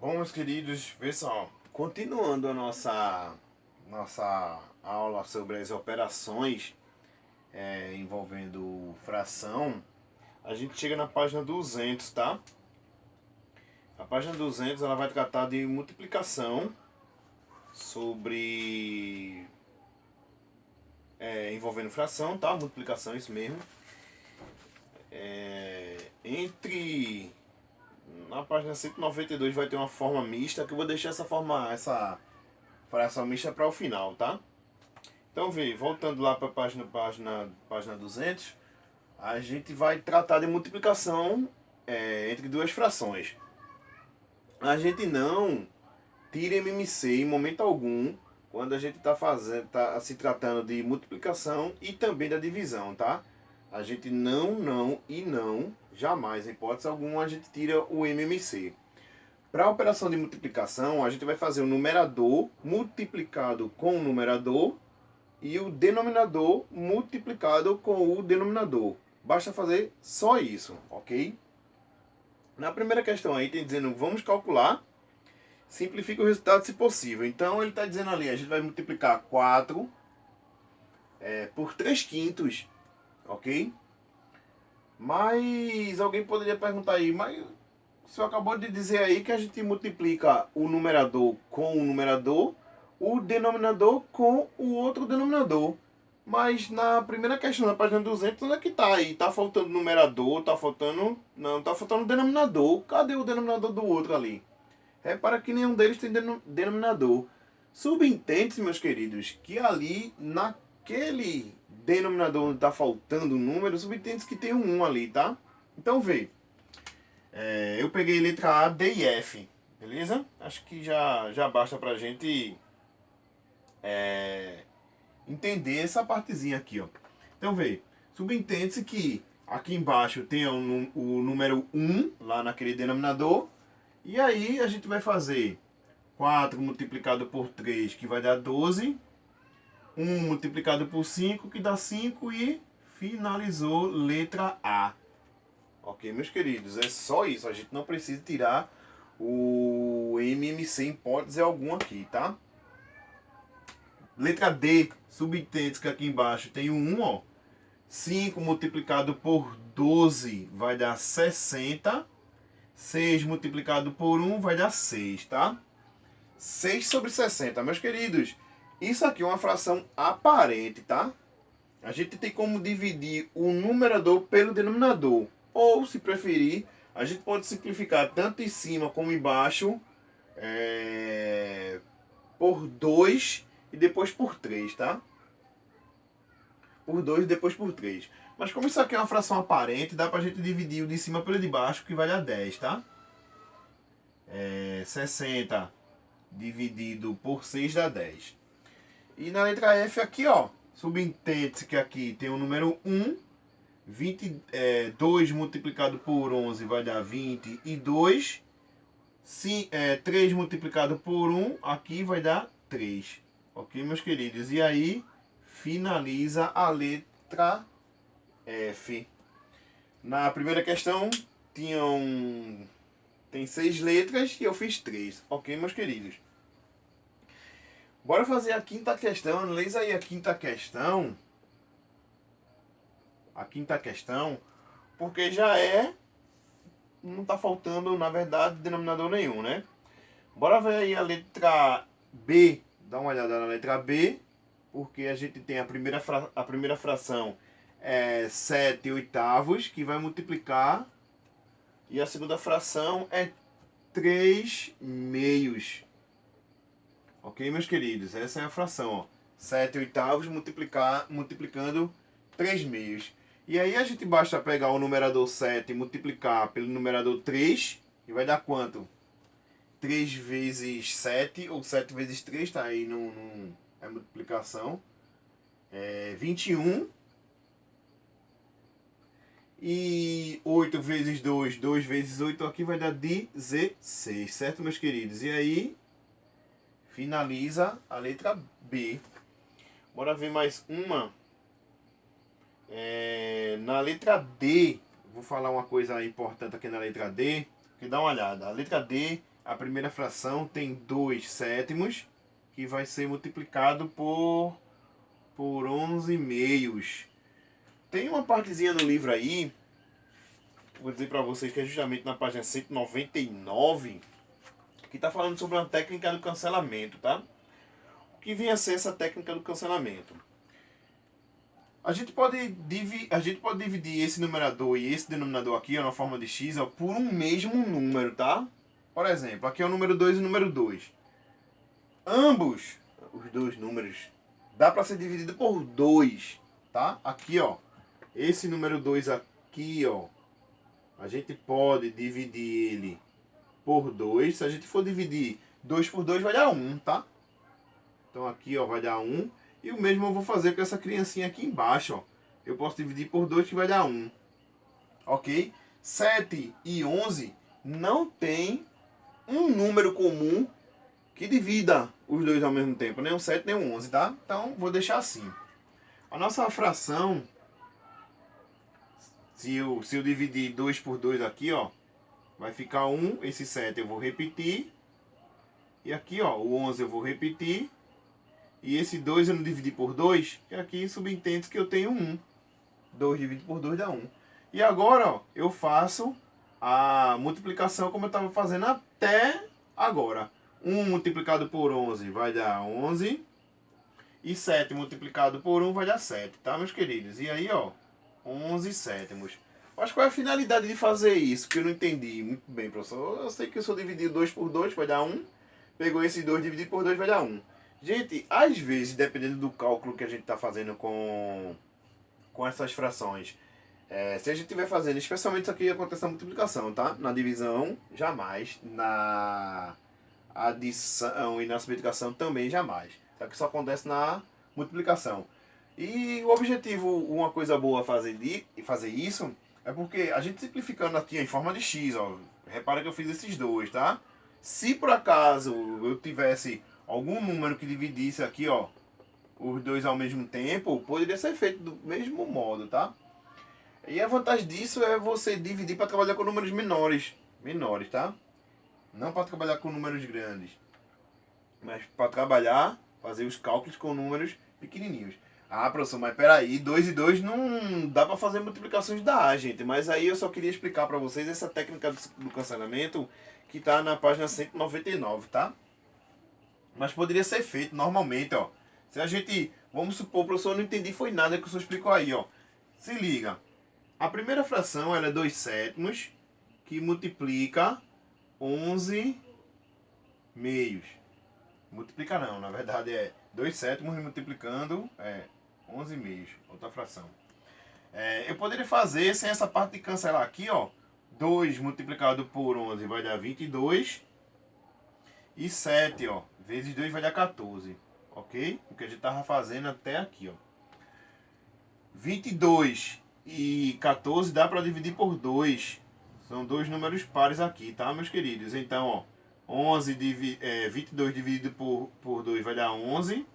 Bom, meus queridos, pessoal, continuando a nossa aula sobre as operações envolvendo fração, a gente chega na página 200, tá? A página 200 ela vai tratar de multiplicação sobre envolvendo fração, tá? Multiplicação, isso mesmo. Na página 192 vai ter uma forma mista, que eu vou deixar essa fração mista para o final, tá? Então, voltando lá para a página 200, a gente vai tratar de multiplicação entre duas frações. A gente não tira MMC em momento algum quando a gente está se tratando de multiplicação e também da divisão, tá? A gente não, jamais, em hipótese alguma, a gente tira o MMC. Para a operação de multiplicação, a gente vai fazer o numerador multiplicado com o numerador e o denominador multiplicado com o denominador. Basta fazer só isso, ok? Na primeira questão aí tem dizendo, vamos calcular, simplifica o resultado se possível. Então ele está dizendo ali, a gente vai multiplicar 4 por 3 quintos, ok? Mas alguém poderia perguntar aí, mas o senhor acabou de dizer aí que a gente multiplica o numerador com o numerador, o denominador com o outro denominador. Mas na primeira questão, na página 200, onde é que tá aí? Tá faltando numerador, tá faltando... Não, tá faltando denominador. Cadê o denominador do outro ali? Repara que nenhum deles tem denominador. Subentende-se, meus queridos, que ali, naquele denominador onde tá faltando o número, subentende-se que tem um 1 ali, tá? Então, vê. Eu peguei letra A, D e F, beleza? Acho que já basta pra gente entender essa partezinha aqui, ó. Então, vê, subentende-se que aqui embaixo tem o número 1 lá naquele denominador, e aí a gente vai fazer 4 multiplicado por 3, que vai dar 12, 1 multiplicado por 5, que dá 5, e finalizou letra A. Ok, meus queridos, é só isso. A gente não precisa tirar o MMC em hipótese alguma aqui, tá? Letra D, subentende que aqui embaixo tem o 1, ó. 5 multiplicado por 12 vai dar 60. 6 multiplicado por 1 vai dar 6, tá? 6 sobre 60, meus queridos. Isso aqui é uma fração aparente, tá? A gente tem como dividir o numerador pelo denominador. Ou, se preferir, a gente pode simplificar tanto em cima como embaixo por 2 e depois por 3, tá? Por 2 e depois por 3. Mas como isso aqui é uma fração aparente, dá pra gente dividir o de cima pelo de baixo, que vai dar 10, tá? 60 dividido por 6 dá 10. E na letra F aqui, ó, subentende-se que aqui tem o número 1, 2 multiplicado por 11 vai dar 22, 3 multiplicado por 1, aqui vai dar 3. Ok, meus queridos? E aí, finaliza a letra F. Na primeira questão, tem 6 letras e eu fiz 3. Ok, meus queridos? Bora fazer a quinta questão. Analisa aí a quinta questão. A quinta questão, porque não tá faltando, na verdade, denominador nenhum, né? Bora ver aí a letra B. Dá uma olhada na letra B, porque a gente tem a primeira fração 7 oitavos, que vai multiplicar, e a segunda fração é 3 meios. Ok, meus queridos? Essa é a fração, ó. 7 oitavos multiplicando 3 meios. E aí a gente basta pegar o numerador 7 e multiplicar pelo numerador 3, e vai dar quanto? 3 vezes 7, ou 7 vezes 3, tá aí é multiplicação. 21. E 8 vezes 2, 2 vezes 8, aqui vai dar 16, certo, meus queridos? E aí, finaliza a letra B. Bora ver mais uma. Na letra D, vou falar uma coisa importante aqui na letra D, que dá uma olhada. A letra D, A primeira fração tem 2 sétimos, que vai ser multiplicado por 11 meios. Tem uma partezinha no livro aí, vou dizer para vocês que é justamente na página 199, que está falando sobre uma técnica do cancelamento, tá? O que vem a ser essa técnica do cancelamento? A gente pode dividir esse numerador e esse denominador aqui, ó, na forma de x, ó, por um mesmo número, tá? Por exemplo, aqui é o número 2 e o número 2. Ambos, os dois números, dá para ser dividido por 2, tá? Aqui, ó, esse número 2 aqui, ó, a gente pode dividir ele por 2. Se a gente for dividir 2 por 2, vai dar 1, tá? Então aqui, ó, vai dar 1. E o mesmo eu vou fazer com essa criancinha aqui embaixo, ó. Eu posso dividir por 2 que vai dar 1. Ok? 7 e 11 não tem um número comum que divida os dois ao mesmo tempo. Nem o 7 nem o 11, tá? Então vou deixar assim. A nossa fração, se eu dividir 2 por 2 aqui, ó, vai ficar 1. Esse 7 eu vou repetir. E aqui, ó, o 11 eu vou repetir. E esse 2 eu não dividi por 2, que aqui subentende que eu tenho 1. 2 dividido por 2 dá 1. E agora, ó, eu faço a multiplicação como eu estava fazendo até agora. 1 multiplicado por 11 vai dar 11. E 7 multiplicado por 1 vai dar 7, tá, meus queridos? E aí, ó, 11 sétimos. Mas qual é a finalidade de fazer isso? Que eu não entendi muito bem, professor. Eu sei que eu só dividir 2 por 2 vai dar 1. Pegou esse 2 dividido por 2 vai dar 1. Gente, às vezes, dependendo do cálculo que a gente está fazendo com essas frações, se a gente estiver fazendo, especialmente isso aqui acontece na multiplicação, tá? Na divisão, jamais. Na adição e na subtração também jamais. Só que isso acontece na multiplicação. E o objetivo, uma coisa boa fazer isso, é porque a gente simplificando aqui em forma de x, ó. Repara que eu fiz esses dois, tá? Se por acaso eu tivesse algum número que dividisse aqui, ó, os dois ao mesmo tempo, poderia ser feito do mesmo modo, tá? E a vantagem disso é você dividir para trabalhar com números menores, tá? Não para trabalhar com números grandes, mas para trabalhar, fazer os cálculos com números pequenininhos. Ah, professor, mas peraí, 2 e 2 não dá para fazer multiplicações da gente. Mas aí eu só queria explicar para vocês essa técnica do cancelamento que está na página 199, tá? Mas poderia ser feito normalmente, ó. Se a gente, vamos supor, professor, eu não entendi foi nada que o senhor explicou aí, ó. Se liga. A primeira fração ela é 2 sétimos, que multiplica 11 meios. Multiplica não, na verdade é 2 sétimos multiplicando 11 meios, outra fração. Eu poderia fazer sem essa parte de cancelar aqui, ó. 2 multiplicado por 11 vai dar 22. E 7, ó, vezes 2 vai dar 14. Ok? O que a gente estava fazendo até aqui, ó. 22 e 14 dá para dividir por 2. São dois números pares aqui, tá, meus queridos? Então, ó, 22 dividido por 2 vai dar 11.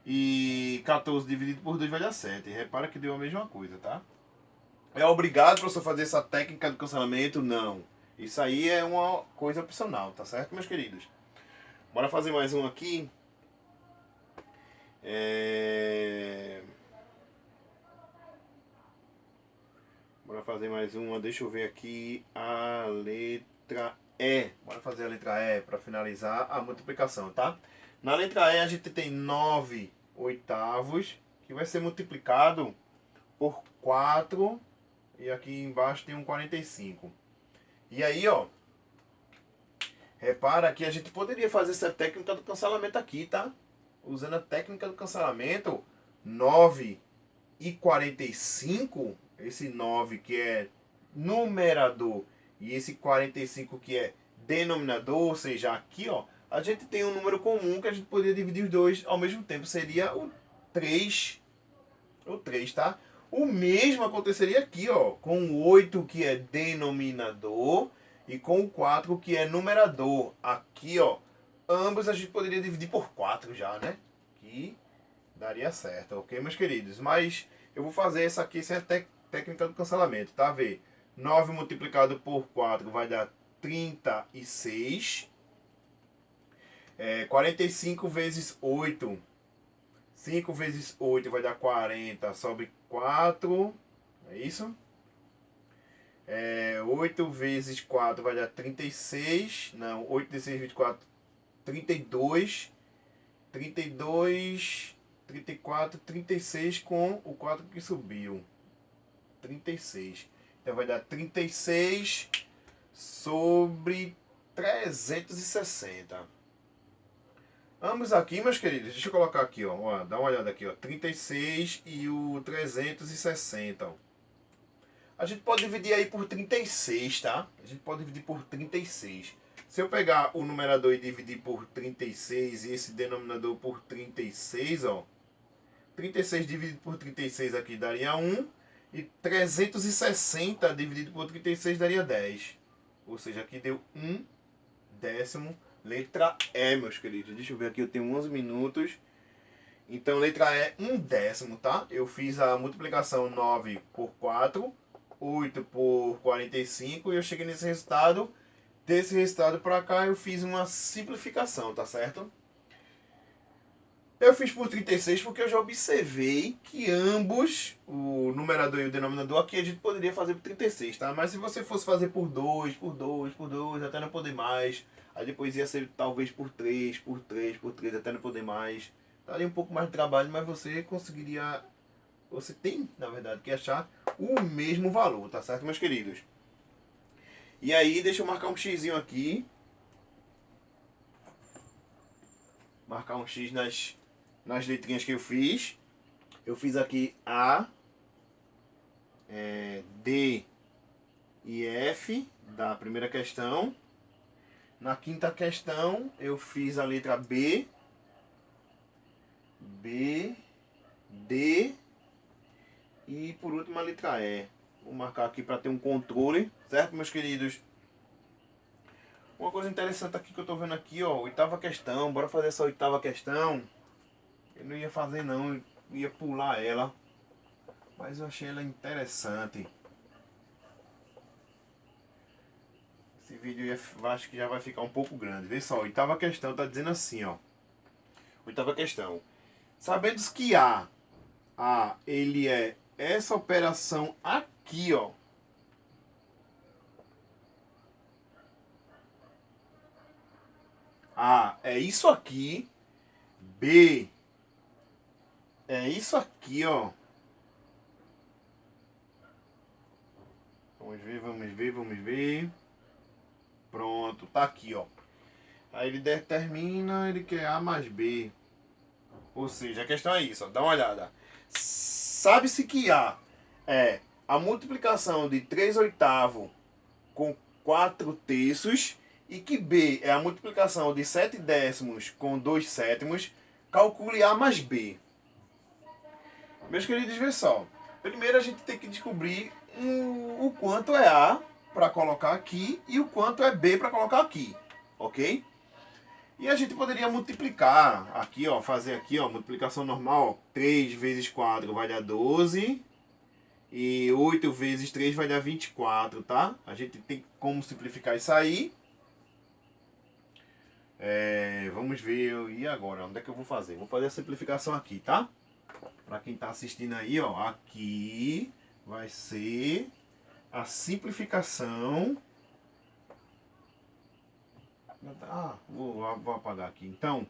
E 14 dividido por 2 vai dar 7. Repara que deu a mesma coisa, tá? É obrigado, professor, fazer essa técnica do cancelamento? Não. Isso aí é uma coisa opcional, tá certo, meus queridos? Bora fazer mais um aqui. Bora fazer mais uma. Deixa eu ver aqui a letra E. Bora fazer a letra E para finalizar a multiplicação, tá? Na letra E a gente tem 9 oitavos, que vai ser multiplicado por 4. E aqui embaixo tem um 45. E aí, ó. Repara que a gente poderia fazer essa técnica do cancelamento aqui, tá? Usando a técnica do cancelamento, 9 e 45, esse 9 que é numerador e esse 45 que é denominador, ou seja, aqui, ó, a gente tem um número comum que a gente poderia dividir os dois ao mesmo tempo, seria o 3, tá? O mesmo aconteceria aqui, ó, com o 8 que é denominador e com o 4 que é numerador. Aqui, ó, ambos a gente poderia dividir por 4 já, né? Que daria certo, ok, meus queridos? Mas eu vou fazer essa aqui sem a técnica do cancelamento, tá? Vê, 9 multiplicado por 4 vai dar 36. 45 vezes 8. 5 vezes 8 vai dar 40. Sobre 4. É isso? 8 vezes 4 vai dar 36. Não, 8 vezes 6 vezes 4, 32. 32, 34, 36 com o 4 que subiu. 36. Então vai dar 36 sobre 360. Ambos aqui, meus queridos, deixa eu colocar aqui, ó, dá uma olhada aqui, ó, 36 e o 360, ó. A gente pode dividir aí por 36, tá? A gente pode dividir por 36. Se eu pegar o numerador e dividir por 36 e esse denominador por 36, ó, 36 dividido por 36 aqui daria 1 e 360 dividido por 36 daria 10. Ou seja, aqui deu 1 décimo. Letra E, meus queridos. Deixa eu ver aqui, eu tenho 11 minutos. Então, letra E, 1 décimo, tá? Eu fiz a multiplicação 9 por 4, 8 por 45 e eu cheguei nesse resultado. Desse resultado para cá, eu fiz uma simplificação, tá certo? Eu fiz por 36 porque eu já observei que ambos, o numerador e o denominador, aqui a gente poderia fazer por 36, tá? Mas se você fosse fazer por 2, por 2, por 2, até não poder mais, aí depois ia ser talvez por 3, por 3, por 3, até não poder mais. Daria um pouco mais de trabalho, mas você conseguiria, você tem, na verdade, que achar o mesmo valor, tá certo, meus queridos? E aí, deixa eu marcar um xizinho aqui. Marcar um X nas letrinhas que eu fiz. Eu fiz aqui A, D e F da primeira questão. Na quinta questão eu fiz a letra B, D e por último a letra E. Vou marcar aqui para ter um controle, certo, meus queridos? Uma coisa interessante aqui que eu estou vendo aqui, ó, oitava questão. Bora fazer essa oitava questão. Eu não ia fazer não, eu ia pular ela, mas eu achei ela interessante. Esse vídeo eu acho que já vai ficar um pouco grande. Vê só, oitava questão está dizendo assim, ó. Oitava questão. Sabendo que A, ele é essa operação aqui, ó. A é isso aqui. B é isso aqui, ó. Vamos ver, vamos ver, vamos ver. Pronto, tá aqui, ó. Aí ele determina, ele quer A mais B. Ou seja, a questão é isso, ó. Dá uma olhada. Sabe-se que A é a multiplicação de 3/8 com 4/3 e que B é a multiplicação de 7/10 com 2/7. Calcule A mais B. Meus queridos, vê só. Primeiro a gente tem que descobrir o quanto é A para colocar aqui e o quanto é B para colocar aqui, ok? E a gente poderia multiplicar aqui, ó, fazer aqui, ó, multiplicação normal, ó, 3 vezes 4 vai dar 12 e 8 vezes 3 vai dar 24, tá? A gente tem como simplificar isso aí. Vamos ver, e agora? Onde é que eu vou fazer? Vou fazer a simplificação aqui, tá? Para quem está assistindo aí, ó, aqui vai ser a simplificação. Vou apagar aqui. Então,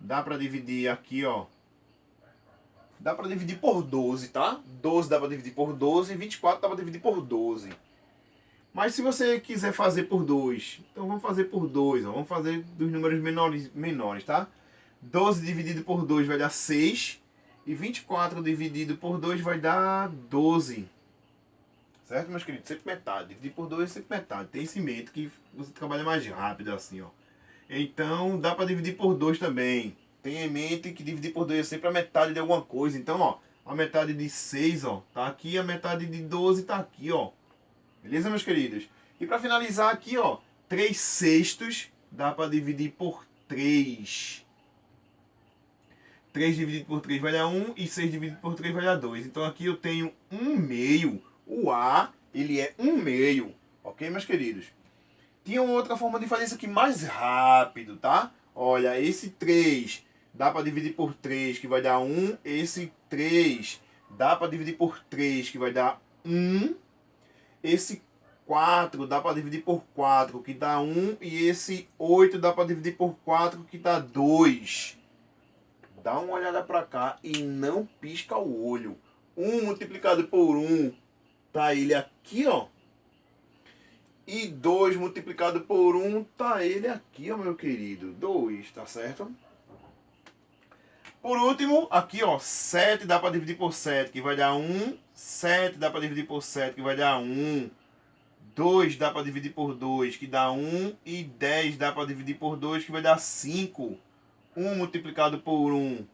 dá para dividir aqui, ó. Dá para dividir por 12, tá? 12 dá para dividir por 12 e 24 dá para dividir por 12. Mas se você quiser fazer por 2, então vamos fazer por 2, ó. Vamos fazer dos números menores, tá? 12 dividido por 2 vai dar 6. E 24 dividido por 2 vai dar 12. Certo, meus queridos? Sempre metade. Dividir por 2 é sempre metade. Tem esse método que você trabalha mais rápido assim, ó. Então, dá para dividir por 2 também. Tenha em mente que dividir por 2 é sempre a metade de alguma coisa. Então, ó, a metade de 6, ó, tá aqui. A metade de 12 tá aqui, ó. Beleza, meus queridos? E para finalizar aqui, ó, 3/6 dá para dividir por 3. 3 dividido por 3 vai dar 1 e 6 dividido por 3 vai dar 2. Então aqui eu tenho 1 meio. O A, ele é 1 meio. Ok, meus queridos? Tinha outra forma de fazer isso aqui mais rápido, tá? Olha, esse 3 dá para dividir por 3, que vai dar 1. Esse 3 dá para dividir por 3, que vai dar 1. Esse 4 dá para dividir por 4, que dá 1. E esse 8 dá para dividir por 4, que dá 2. Dá uma olhada para cá e não pisca o olho. 1 multiplicado por 1, tá ele aqui, ó. E 2 multiplicado por 1, tá ele aqui, ó, meu querido. 2, tá certo? Por último, aqui, ó, 7 dá para dividir por 7, que vai dar 1. 7 dá para dividir por 7, que vai dar 1. 2 dá para dividir por 2, que dá 1. E 10 dá para dividir por 2, que vai dar 5. 1 multiplicado por 1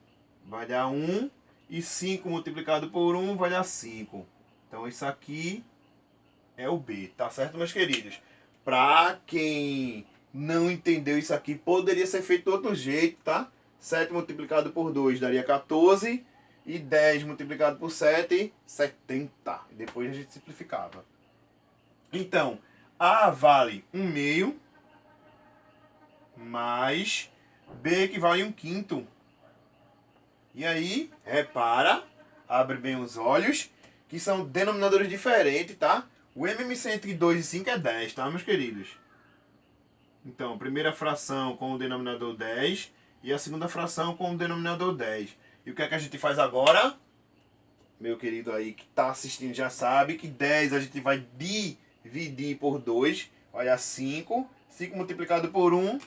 vai dar 1. E 5 multiplicado por 1 vai dar 5. Então, isso aqui é o B, tá certo, meus queridos? Pra quem não entendeu isso aqui, poderia ser feito de outro jeito, tá? 7 multiplicado por 2 daria 14. E 10 multiplicado por 7, 70. E depois a gente simplificava. Então, A vale 1/2 mais B que vale 1/5. E aí, repara, abre bem os olhos, que são denominadores diferentes, tá? O MMC entre 2 e 5 é 10, tá, meus queridos? Então, primeira fração com o denominador 10 e a segunda fração com o denominador 10. E o que é que a gente faz agora? Meu querido aí que está assistindo já sabe que 10 a gente vai dividir por 2, vai dar 5. 5 multiplicado por 1.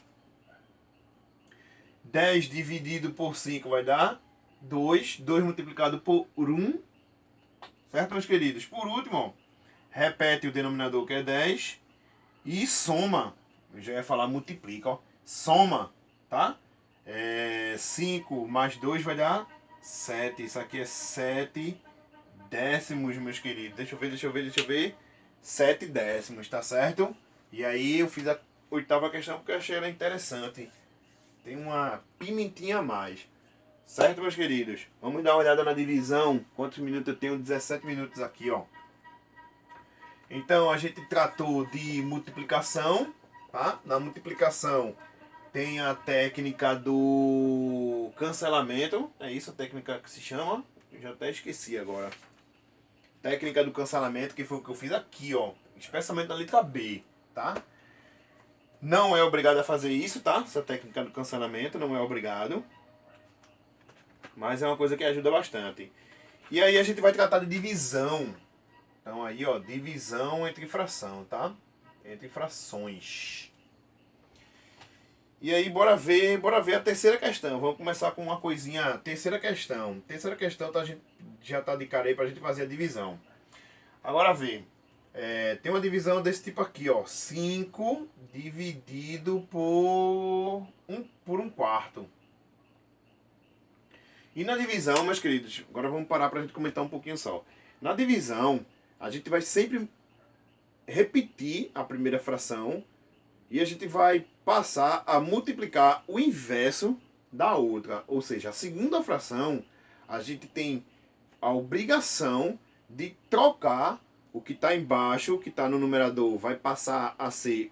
10 dividido por 5 vai dar 2. 2 multiplicado por 1. Certo, meus queridos? Por último, ó, repete o denominador que é 10 e soma. Eu já ia falar multiplica, ó. Soma, tá? 5 mais 2 vai dar 7. Isso aqui é 7 décimos, meus queridos. Deixa eu ver. 7 décimos, tá certo? E aí eu fiz a oitava questão porque eu achei ela interessante. Tem uma pimentinha a mais. Certo, meus queridos? Vamos dar uma olhada na divisão. Quantos minutos eu tenho? 17 minutos aqui, ó. Então, a gente tratou de multiplicação, tá? Na multiplicação tem a técnica do cancelamento. É isso a técnica que se chama? Eu já até esqueci agora. Técnica do cancelamento, que foi o que eu fiz aqui, ó. Especialmente na letra B, tá? Não é obrigado a fazer isso, tá? Essa técnica do cancelamento não é obrigado. Mas é uma coisa que ajuda bastante. E aí a gente vai tratar de divisão. Então aí, ó, divisão entre fração, tá? Entre frações. E aí, bora ver a terceira questão. Vamos começar com uma coisinha. Terceira questão. Terceira questão tá, a gente já tá de cara aí pra gente fazer a divisão. Agora vê. Tem uma divisão desse tipo aqui, ó. 5 dividido por 1 quarto. E na divisão, meus queridos, agora vamos parar pra gente comentar um pouquinho só. Na divisão, a gente vai sempre repetir a primeira fração e a gente vai passar a multiplicar o inverso da outra. Ou seja, a segunda fração, a gente tem a obrigação de trocar o que está embaixo, o que está no numerador, vai passar a ser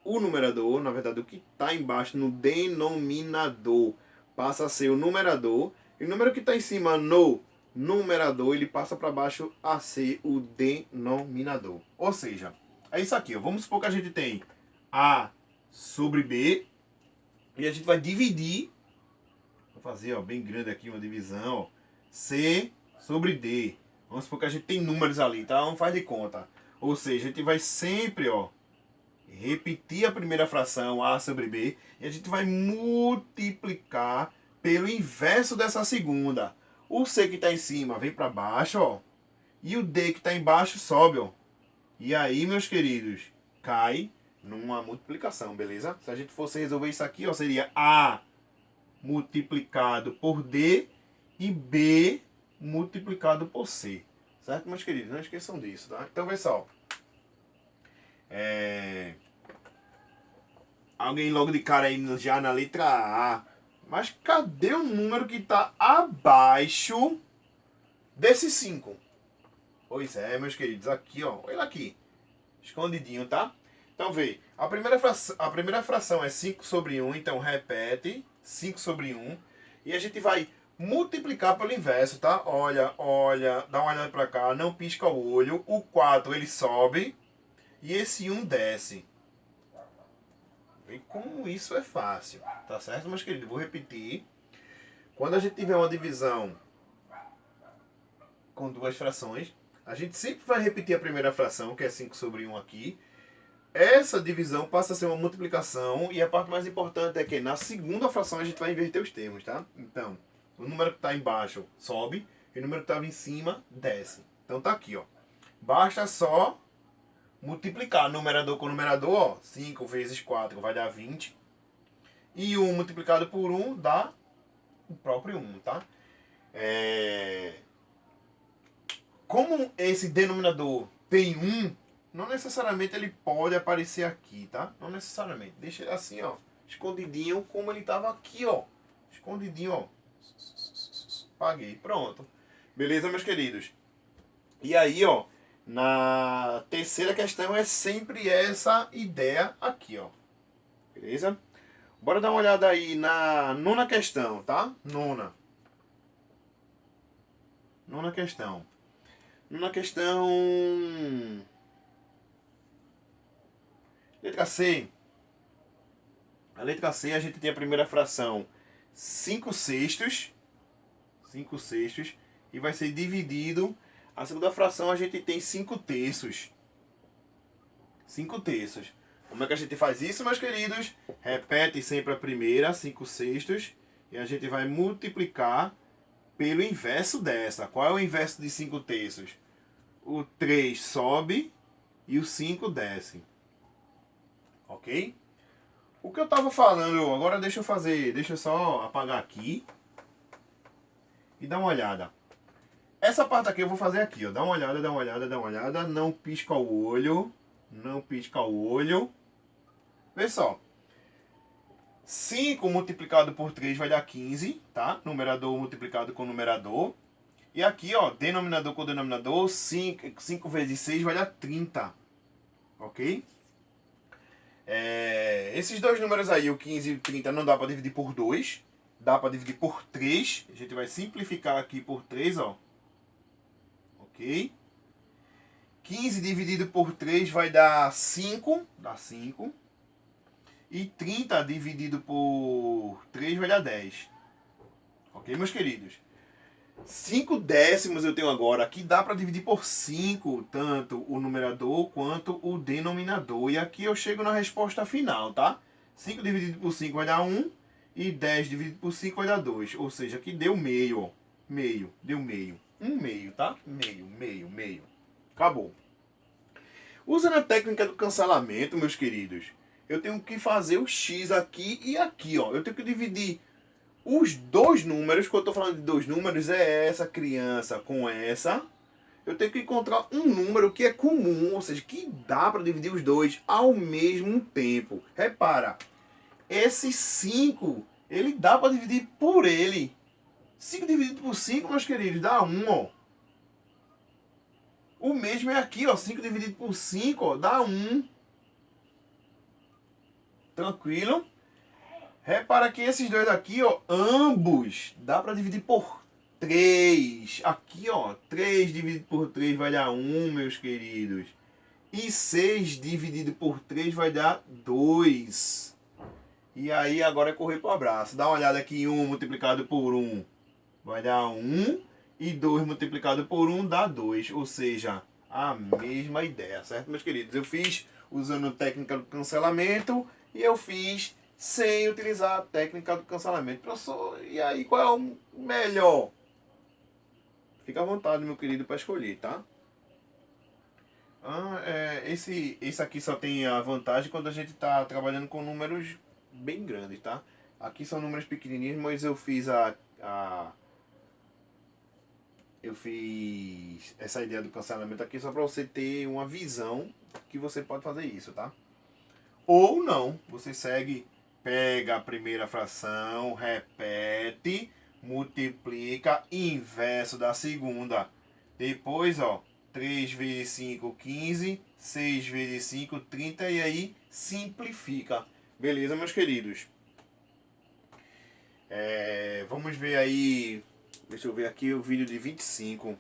o numerador. Na verdade, o que está embaixo no denominador passa a ser o numerador. E o número que está em cima no numerador, ele passa para baixo a ser o denominador. Ou seja, é isso aqui. Ó. Vamos supor que a gente tem A sobre B. E a gente vai dividir. Vou fazer ó, bem grande aqui uma divisão. Ó, C sobre D. Vamos supor que a gente tem números ali, tá? Vamos fazer de conta. Ou seja, a gente vai sempre, ó, repetir a primeira fração, A sobre B, e a gente vai multiplicar pelo inverso dessa segunda. O C que está em cima vem para baixo, ó, e o D que está embaixo sobe, ó. E aí, meus queridos, cai numa multiplicação, beleza? Se a gente fosse resolver isso aqui, ó, seria A multiplicado por D e B multiplicado por C. Certo, meus queridos? Não esqueçam disso, tá? Então, pessoal, alguém logo de cara aí já na letra A. Mas cadê o número que está abaixo desse 5? Pois é, meus queridos. Aqui, ó. Olha aqui. Escondidinho, tá? Então, vê, a primeira fração é 5 sobre 1, então repete 5 sobre 1. E a gente vai multiplicar pelo inverso, tá? Olha, olha, dá uma olhada pra cá, não pisca o olho. O 4 ele sobe e esse 1 desce. Vê como isso é fácil, tá certo, meus queridos? Vou repetir. Quando a gente tiver uma divisão com duas frações, a gente sempre vai repetir a primeira fração, que é 5 sobre 1 aqui. Essa divisão passa a ser uma multiplicação e a parte mais importante é que na segunda fração a gente vai inverter os termos, tá? Então, o número que está embaixo sobe e o número que estava em cima desce. Então tá aqui, ó. Basta só multiplicar numerador com numerador, ó. 5 vezes 4 vai dar 20. E 1 multiplicado por 1 dá o próprio 1, tá? Como esse denominador tem 1, não necessariamente ele pode aparecer aqui, tá? Não necessariamente. Deixa ele assim, ó. Escondidinho, como ele estava aqui, ó. Escondidinho, ó. Paguei. Pronto. Beleza, meus queridos? E aí, ó. Na terceira questão é sempre essa ideia aqui, ó. Beleza? Bora dar uma olhada aí na nona questão, tá? Nona questão. Nona questão... Letra C. A letra C a gente tem a primeira fração 5 sextos. 5 sextos. E vai ser dividido. A segunda fração a gente tem 5 terços. 5 terços. Como é que a gente faz isso, meus queridos? Repete sempre a primeira, 5 sextos. E a gente vai multiplicar pelo inverso dessa. Qual é o inverso de 5 terços? O 3 sobe e o 5 desce. Ok? O que eu estava falando, agora deixa eu só apagar aqui e dar uma olhada. Essa parte aqui eu vou fazer aqui, ó. Dá uma olhada, dá uma olhada, dá uma olhada. Não pisca o olho. Não pisca o olho. Vê só. 5 multiplicado por 3 vai dar 15, tá? Numerador multiplicado com numerador. E aqui, ó, denominador com denominador, 5 vezes 6 vai dar 30. Ok? Esses dois números aí, o 15 e o 30, não dá para dividir por 2. Dá para dividir por 3. A gente vai simplificar aqui por 3, ó. Ok? 15 dividido por 3 vai dar 5. Dá 5. E 30 dividido por 3 vai dar 10. Ok, meus queridos? 5 décimos eu tenho agora. Aqui dá para dividir por 5, tanto o numerador quanto o denominador. E aqui eu chego na resposta final, tá? 5 dividido por 5 vai dar 1. E 10 dividido por 5 vai dar 2. Ou seja, aqui deu meio, ó. Meio, deu meio. Um meio, tá? Meio. Acabou. Usando a técnica do cancelamento, meus queridos, eu tenho que fazer o x aqui e aqui, ó. Eu tenho que dividir os dois números. Quando eu estou falando de dois números, é essa criança com essa. Eu tenho que encontrar um número que é comum, ou seja, que dá para dividir os dois ao mesmo tempo. Repara, esse 5, ele dá para dividir por ele. 5 dividido por 5, meus queridos, dá 1, ó. O mesmo é aqui, ó. 5 dividido por 5, ó, dá 1. Tranquilo? Repara que esses dois aqui, ó, ambos dá para dividir por 3. Aqui, ó, 3 dividido por 3 vai dar 1, meus queridos. E 6 dividido por 3 vai dar 2. E aí agora é correr pro abraço. Dá uma olhada aqui, 1 multiplicado por 1 vai dar 1. E 2 multiplicado por 1 dá 2. Ou seja, a mesma ideia, certo, meus queridos? Eu fiz usando a técnica do cancelamento e eu fiz sem utilizar a técnica do cancelamento. Professor, e aí qual é o melhor? Fica à vontade, meu querido, para escolher, tá? Esse aqui só tem a vantagem quando a gente está trabalhando com números bem grandes, tá? Aqui são números pequenininhos, mas eu fiz eu fiz essa ideia do cancelamento aqui só para você ter uma visão que você pode fazer isso, tá? Ou não, você segue, pega a primeira fração, repete, multiplica, inverso da segunda. Depois, ó, 3 vezes 5, 15, 6 vezes 5, 30, e aí simplifica. Beleza, meus queridos? Vamos ver aí. Deixa eu ver aqui o vídeo de 25.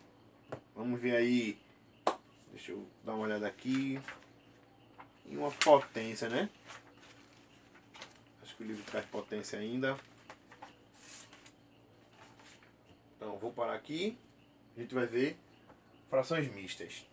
Vamos ver aí. Deixa eu dar uma olhada aqui. Em uma potência, né? Acho que o livro traz potência ainda. Então, vou parar aqui. A gente vai ver frações mistas.